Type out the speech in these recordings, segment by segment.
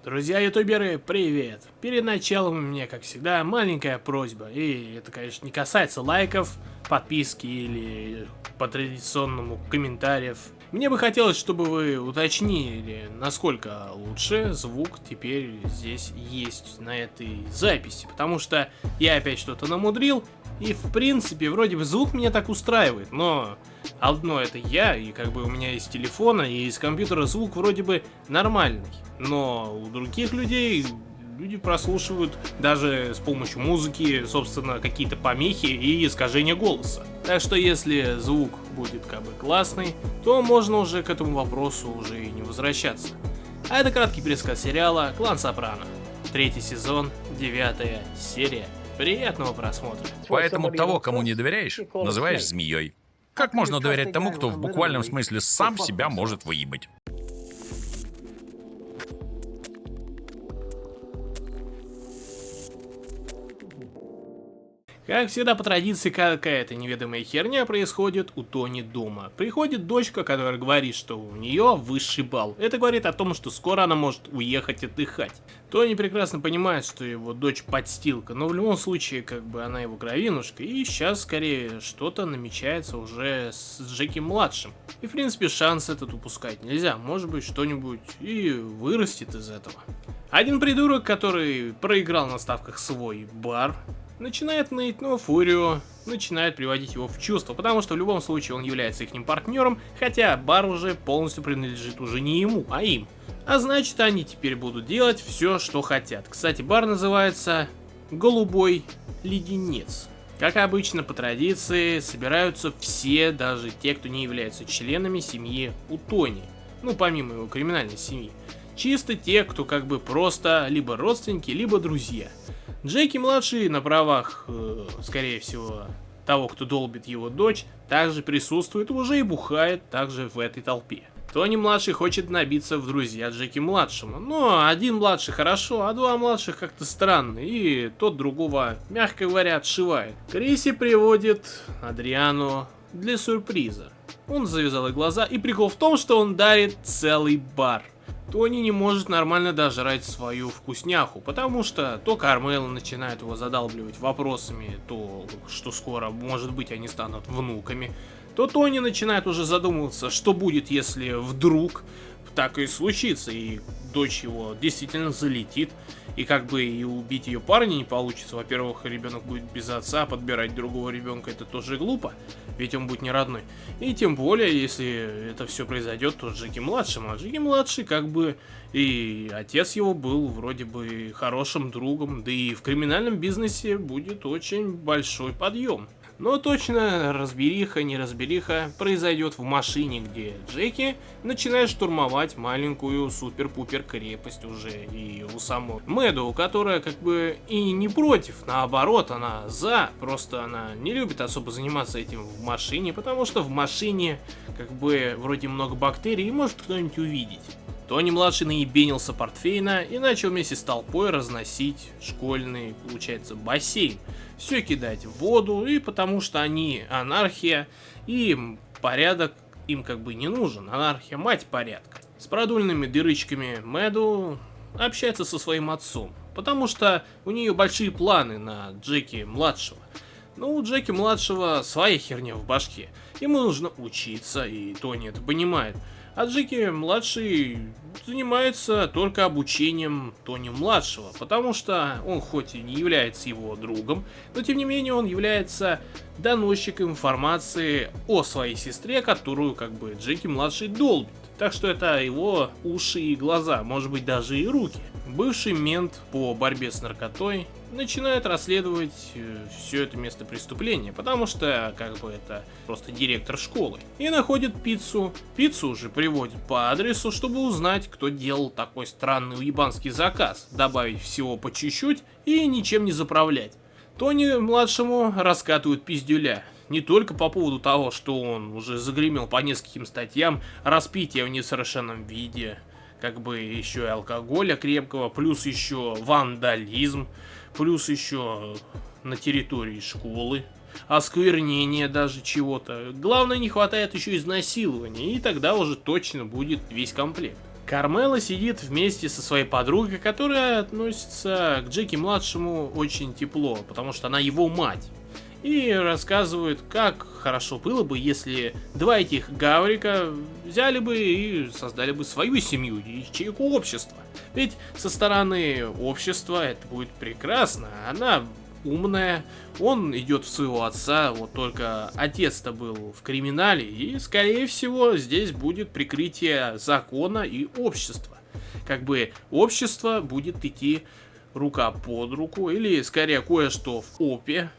Друзья ютуберы, привет! Перед началом у меня, как всегда, маленькая просьба. И это, конечно, не касается лайков, подписки или по традиционному комментариев. Мне бы хотелось, чтобы вы уточнили, насколько лучше звук теперь здесь есть на этой записи. Потому что я опять что-то намудрил, и в принципе, вроде бы звук меня так устраивает, но одно это я, и как бы у меня из телефона и из компьютера звук вроде бы нормальный. Но у других людей люди прослушивают даже с помощью музыки, собственно, какие-то помехи и искажения голоса. Так что если звук будет как бы классный, то можно уже к этому вопросу уже и не возвращаться. А это краткий пересказ сериала «Клан Сопрано». 3-й сезон, 9-я серия. Приятного просмотра. Поэтому того, кому не доверяешь, называешь змеей. Как можно доверять тому, кто в буквальном смысле сам себя может выебать? Как всегда, по традиции, какая-то неведомая херня происходит у Тони дома. Приходит дочка, которая говорит, что у нее высший балл. Это говорит о том, что скоро она может уехать отдыхать. Тони прекрасно понимает, что его дочь подстилка, но в любом случае, как бы она его кровинушка, и сейчас скорее что-то намечается уже с Джеки-младшим. И в принципе шанс этот упускать нельзя, может быть что-нибудь и вырастет из этого. Один придурок, который проиграл на ставках свой бар, начинает ныть, но Фурио начинает приводить его в чувство, потому что в любом случае он является их партнером, хотя бар уже полностью принадлежит уже не ему, а им. А значит, они теперь будут делать все, что хотят. Кстати, бар называется «Голубой леденец». Как обычно, по традиции, собираются все, даже те, кто не являются членами семьи у Тони. Ну, помимо его криминальной семьи. Чисто те, кто как бы просто либо родственники, либо друзья. Джеки-младший на правах, скорее всего, того, кто долбит его дочь, также присутствует, уже и бухает также в этой толпе. Тони-младший хочет набиться в друзья Джеки-младшему, но один младший хорошо, а два младших как-то странно, и тот другого, мягко говоря, отшивает. Криси приводит Адриану для сюрприза. Он завязал ей глаза, и прикол в том, что он дарит целый бар. Тони не может нормально дожрать свою вкусняху, потому что то Кармела начинает его задалбливать вопросами, то что скоро, может быть, они станут внуками, то Тони начинает уже задумываться, что будет, если вдруг так и случится, и дочь его действительно залетит, и как бы и убить ее парня не получится. Во-первых, ребенок будет без отца, подбирать другого ребенка это тоже глупо, ведь он будет не родной. И тем более, если это все произойдет, то Джеки-младшим, а Джеки-младший как бы и отец его был вроде бы хорошим другом, да и в криминальном бизнесе будет очень большой подъем. Но точно разбериха, неразбериха произойдет в машине, где Джеки начинает штурмовать маленькую супер-пупер крепость уже и у самой Мэдоу, которая как бы и не против, наоборот, она за, просто она не любит особо заниматься этим в машине, потому что в машине как бы вроде много бактерий и может кто-нибудь увидеть. Тони-младший наебенился портфейна и начал вместе с толпой разносить школьный, получается, бассейн. Все кидать в воду, и потому что они анархия, и порядок им как бы не нужен. Анархия мать порядка. С продольными дырочками Мэдоу общается со своим отцом, потому что у нее большие планы на Джеки-младшего. Но у Джеки-младшего своя херня в башке. Ему нужно учиться, и Тони это понимает. А Джеки-младший занимается только обучением Тони-младшего, потому что он хоть и не является его другом, но тем не менее он является доносчиком информации о своей сестре, которую как бы Джеки-младший долбит. Так что это его уши и глаза, может быть даже и руки. Бывший мент по борьбе с наркотой начинает расследовать все это место преступления, потому что как бы это просто директор школы. И находит пиццу. Пиццу уже приводит по адресу, чтобы узнать, кто делал такой странный уебанский заказ. Добавить всего по чуть-чуть и ничем не заправлять. Тони-младшему раскатывают пиздюля. Не только по поводу того, что он уже загремел по нескольким статьям, распитие в несовершенном виде, как бы еще и алкоголя крепкого, плюс еще вандализм, плюс еще на территории школы, осквернение даже чего-то. Главное, не хватает еще изнасилования, и тогда уже точно будет весь комплект. Кармела сидит вместе со своей подругой, которая относится к Джеки-младшему очень тепло, потому что она его мать. И рассказывает, как хорошо было бы, если два этих гаврика взяли бы и создали бы свою семью, ячейку общества. Ведь со стороны общества это будет прекрасно, она умная, он идет в своего отца, вот только отец-то был в криминале, и скорее всего здесь будет прикрытие закона и общества. Как бы общество будет идти рука под руку, или скорее кое-что в опе,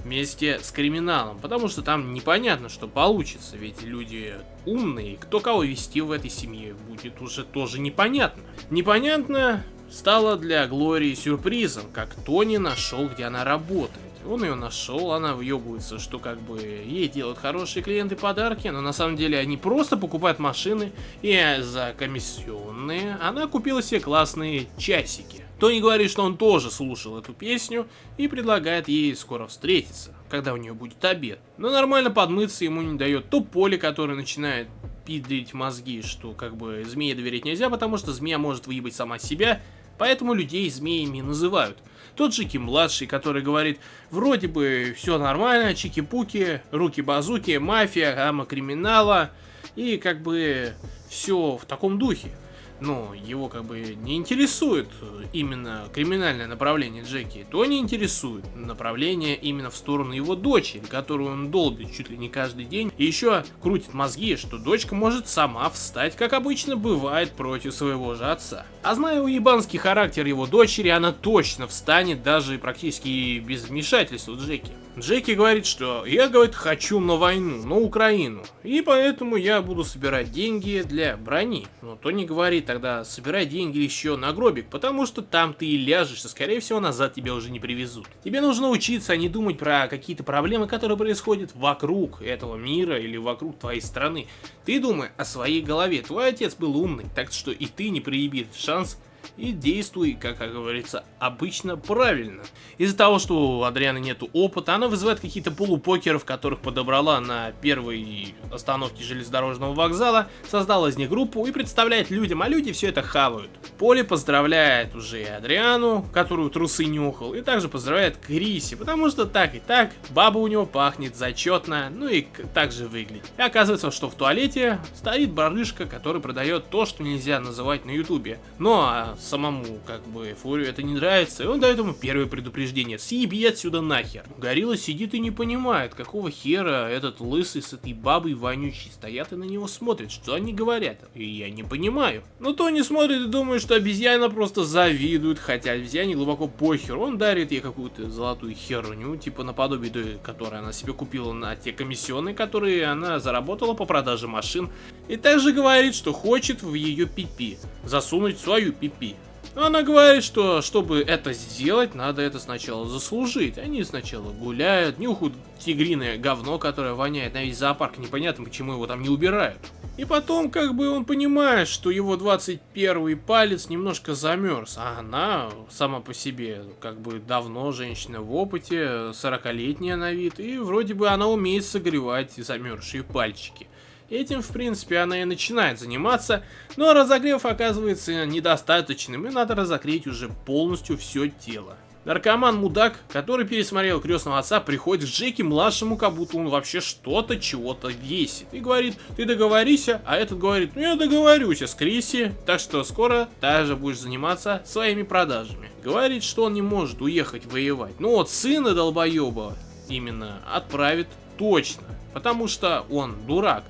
вместе с криминалом, потому что там непонятно, что получится, ведь люди умные, кто кого вести в этой семье будет уже тоже непонятно. Непонятно стало для Глории сюрпризом, как Тони нашел, где она работает. Он ее нашел, она въебывается, что как бы ей делают хорошие клиенты подарки, но на самом деле они просто покупают машины, и за комиссионные она купила себе классные часики. Тони говорит, что он тоже слушал эту песню и предлагает ей скоро встретиться, когда у нее будет обед. Но нормально подмыться ему не дает то Поле, который начинает пидрить мозги, что как бы змее доверять нельзя, потому что змея может выебать сама себя, поэтому людей змеями называют. Тот Джеки-младший, который говорит, вроде бы все нормально, чики-пуки, руки-базуки, мафия, гамма криминала, и как бы все в таком духе. Но его как бы не интересует именно криминальное направление Джеки, то не интересует направление именно в сторону его дочери, которую он долбит чуть ли не каждый день, и еще крутит мозги, что дочка может сама встать, как обычно бывает, против своего же отца. А зная уебанский характер его дочери, она точно встанет даже практически без вмешательства Джеки. Джеки говорит, что я, говорит, хочу на войну, на Украину, и поэтому я буду собирать деньги для брони. Но Тони говорит тогда, собирай деньги еще на гробик, потому что там ты и ляжешь, и скорее всего назад тебя уже не привезут. Тебе нужно учиться, а не думать про какие-то проблемы, которые происходят вокруг этого мира или вокруг твоей страны. Ты думай о своей голове, твой отец был умный, так что и ты не проеби шанс и действуй, как говорится, обычно правильно. Из-за того, что у Адрианы нету опыта, она вызывает какие-то полупокеров, которых подобрала на первой остановке железнодорожного вокзала, создала из них группу и представляет людям, а люди все это хавают. Поле поздравляет уже и Адриану, которую трусы нюхал, и также поздравляет Криси, потому что так и так, баба у него пахнет зачетно, ну и так же выглядит. И оказывается, что в туалете стоит барышка, который продает то, что нельзя называть на ютубе. Но самому, как бы, Фурию это не нравится, и он дает ему первое предупреждение: съеби отсюда нахер. Горилла сидит и не понимает, какого хера этот лысый с этой бабой вонючей стоят и на него смотрят, что они говорят, и я не понимаю. Но Тони смотрит и думает, что обезьяна просто завидует, хотя обезьяне глубоко похер, он дарит ей какую-то золотую херню, типа наподобие той, которую она себе купила на те комиссионные, которые она заработала по продаже машин, и также говорит, что хочет в ее пипи засунуть свою пипи. Она говорит, что чтобы это сделать, надо это сначала заслужить. Они сначала гуляют, нюхают тигриное говно, которое воняет на весь зоопарк, непонятно, почему его там не убирают. И потом, как бы, он понимает, что его 21-й палец немножко замерз, а она сама по себе, как бы, давно женщина в опыте, 40-летняя на вид, и вроде бы она умеет согревать замерзшие пальчики. Этим, в принципе, она и начинает заниматься, но разогрев оказывается недостаточным, и надо разогреть уже полностью все тело. Наркоман-мудак, который пересмотрел крестного отца, приходит к Джеки-младшему, как будто он вообще что-то, чего-то весит. И говорит, ты договорися, а этот говорит, ну я договорюсь с Криси, так что скоро также будешь заниматься своими продажами. Говорит, что он не может уехать воевать. Ну вот сына долбоеба именно отправит точно, потому что он дурак.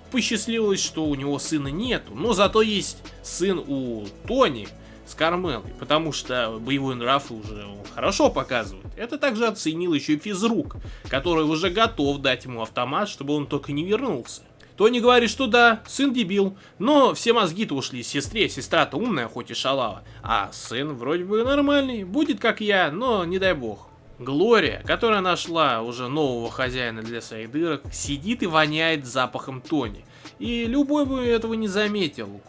Посчастливилось, что у него сына нету, но зато есть сын у Тони с Кармелой, потому что боевой нрав уже он хорошо показывает. Это также оценил еще и физрук, который уже готов дать ему автомат, чтобы он только не вернулся. Тони говорит, что да, сын дебил, но все мозги-то ушли сестре, сестра-то умная, хоть и шалава, а сын вроде бы нормальный, будет как я, но не дай бог. Глория, которая нашла уже нового хозяина для своих дырок, сидит и воняет запахом Тони. И любой бы этого не заметил,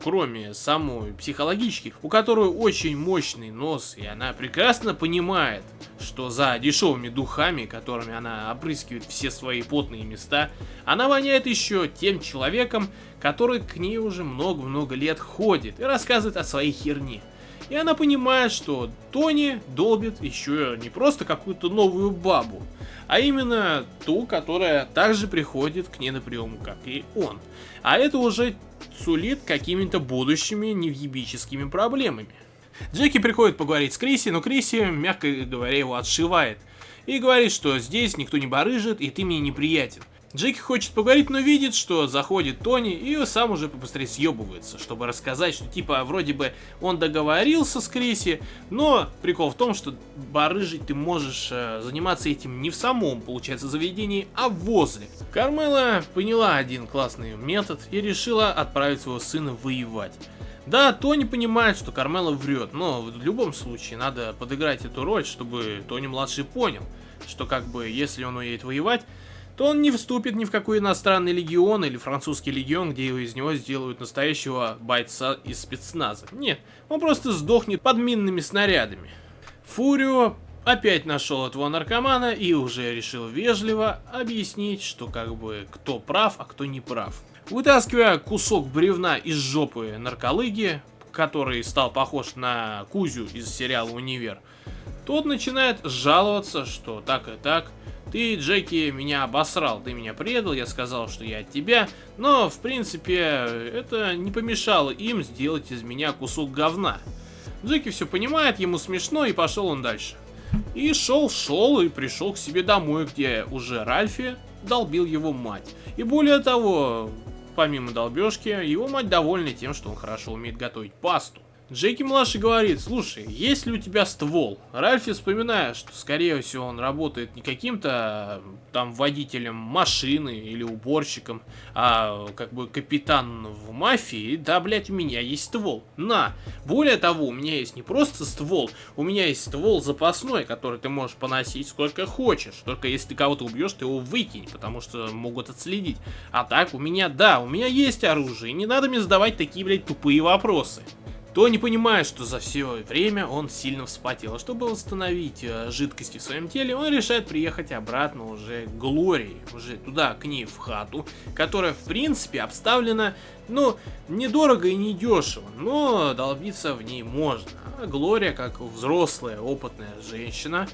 кроме самой психологички, у которой очень мощный нос, и она прекрасно понимает, что за дешевыми духами, которыми она опрыскивает все свои потные места, она воняет еще тем человеком, который к ней уже много-много лет ходит и рассказывает о своей херне. И она понимает, что Тони долбит еще не просто какую-то новую бабу, а именно ту, которая также приходит к ней на прием, как и он. А это уже сулит какими-то будущими невъебическими проблемами. Джеки приходит поговорить с Криси, но Криси, мягко говоря, его отшивает. И говорит, что здесь никто не барыжит и ты мне неприятен. Джеки хочет поговорить, но видит, что заходит Тони и сам уже побыстрее съебывается, чтобы рассказать, что типа вроде бы он договорился с Криси, но прикол в том, что барыжить ты можешь заниматься этим не в самом, получается, заведении, а возле. Кармела поняла один классный метод и решила отправить своего сына воевать. Да, Тони понимает, что Кармела врет, но в любом случае надо подыграть эту роль, чтобы Тони-младший понял, что как бы если он уедет воевать, то он не вступит ни в какой иностранный легион или французский легион, где из него сделают настоящего бойца из спецназа. Нет, он просто сдохнет под минными снарядами. Фурио опять нашел этого наркомана и уже решил вежливо объяснить, что как бы кто прав, а кто не прав. Вытаскивая кусок бревна из жопы нарколыги, который стал похож на Кузю из сериала «Универ», тот начинает жаловаться, что так и так, ты, Джеки, меня обосрал, ты меня предал, я сказал, что я от тебя, но, в принципе, это не помешало им сделать из меня кусок говна. Джеки все понимает, ему смешно, и пошел он дальше. И шел и пришел к себе домой, где уже Ральфи долбил его мать. И более того, помимо долбежки, его мать довольна тем, что он хорошо умеет готовить пасту. Джеки-младший говорит: слушай, есть ли у тебя ствол? Ральфи вспоминает, что скорее всего он работает не каким-то там водителем машины или уборщиком, а как бы капитан в мафии. Да, блять, у меня есть ствол. На! Более того, у меня есть не просто ствол, у меня есть ствол запасной, который ты можешь поносить сколько хочешь. Только если ты кого-то убьешь, ты его выкинь, потому что могут отследить. А так, у меня есть оружие, и не надо мне задавать такие, блять, тупые вопросы. Тони понимает, что за все время он сильно вспотел, а чтобы восстановить жидкости в своем теле, он решает приехать обратно уже к Глории, уже туда, к ней в хату, которая в принципе обставлена, недорого и не дешево, но долбиться в ней можно. А Глория, как взрослая, опытная женщина,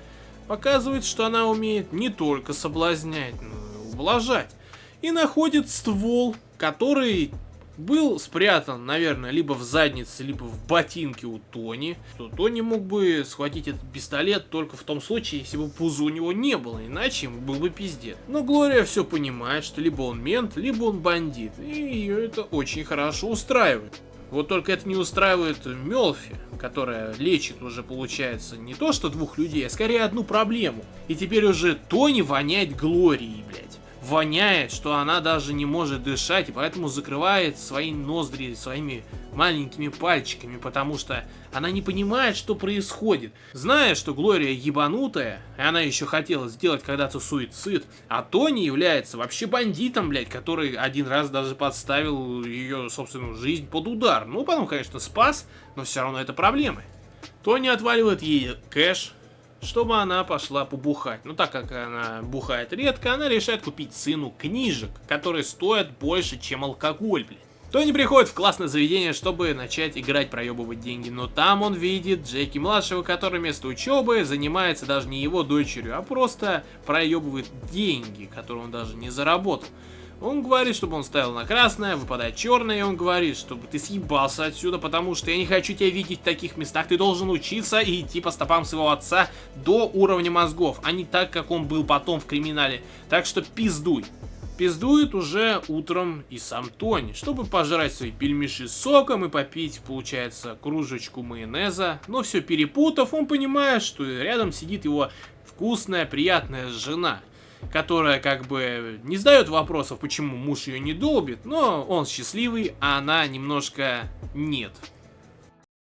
показывает, что она умеет не только соблазнять, но и ублажать, и находит ствол, который был спрятан, наверное, либо в заднице, либо в ботинке у Тони, что Тони мог бы схватить этот пистолет только в том случае, если бы пузо у него не было, иначе ему был бы пиздец. Но Глория все понимает, что либо он мент, либо он бандит, и ее это очень хорошо устраивает. Вот только это не устраивает Мелфи, которая лечит уже, получается, не то что двух людей, а скорее одну проблему. И теперь уже Тони воняет Глорией, блядь. Воняет, что она даже не может дышать, и поэтому закрывает свои ноздри своими маленькими пальчиками, потому что она не понимает, что происходит. Зная, что Глория ебанутая, и она еще хотела сделать когда-то суицид, а Тони является вообще бандитом, блядь, который один раз даже подставил ее собственную жизнь под удар. Ну, потом, конечно, спас, но все равно это проблемы. Тони отваливает ей кэш, чтобы она пошла побухать. Но так как она бухает редко, она решает купить сыну книжек, которые стоят больше, чем алкоголь, блин. Тони приходит в классное заведение, чтобы начать играть, проебывать деньги, но там он видит Джеки-младшего, который вместо учебы занимается даже не его дочерью, а просто проебывает деньги, которые он даже не заработал. Он говорит, чтобы он ставил на красное, выпадает черное, и он говорит, чтобы ты съебался отсюда, потому что я не хочу тебя видеть в таких местах, ты должен учиться и идти по стопам своего отца до уровня мозгов, а не так, как он был потом в криминале, так что пиздуй. Пиздует уже утром и сам Тони, чтобы пожрать свои пельмеши с соком и попить, получается, кружечку майонеза, но все перепутав, он понимает, что рядом сидит его вкусная, приятная жена, которая как бы не задает вопросов, почему муж ее не долбит, но он счастливый, а она немножко нет.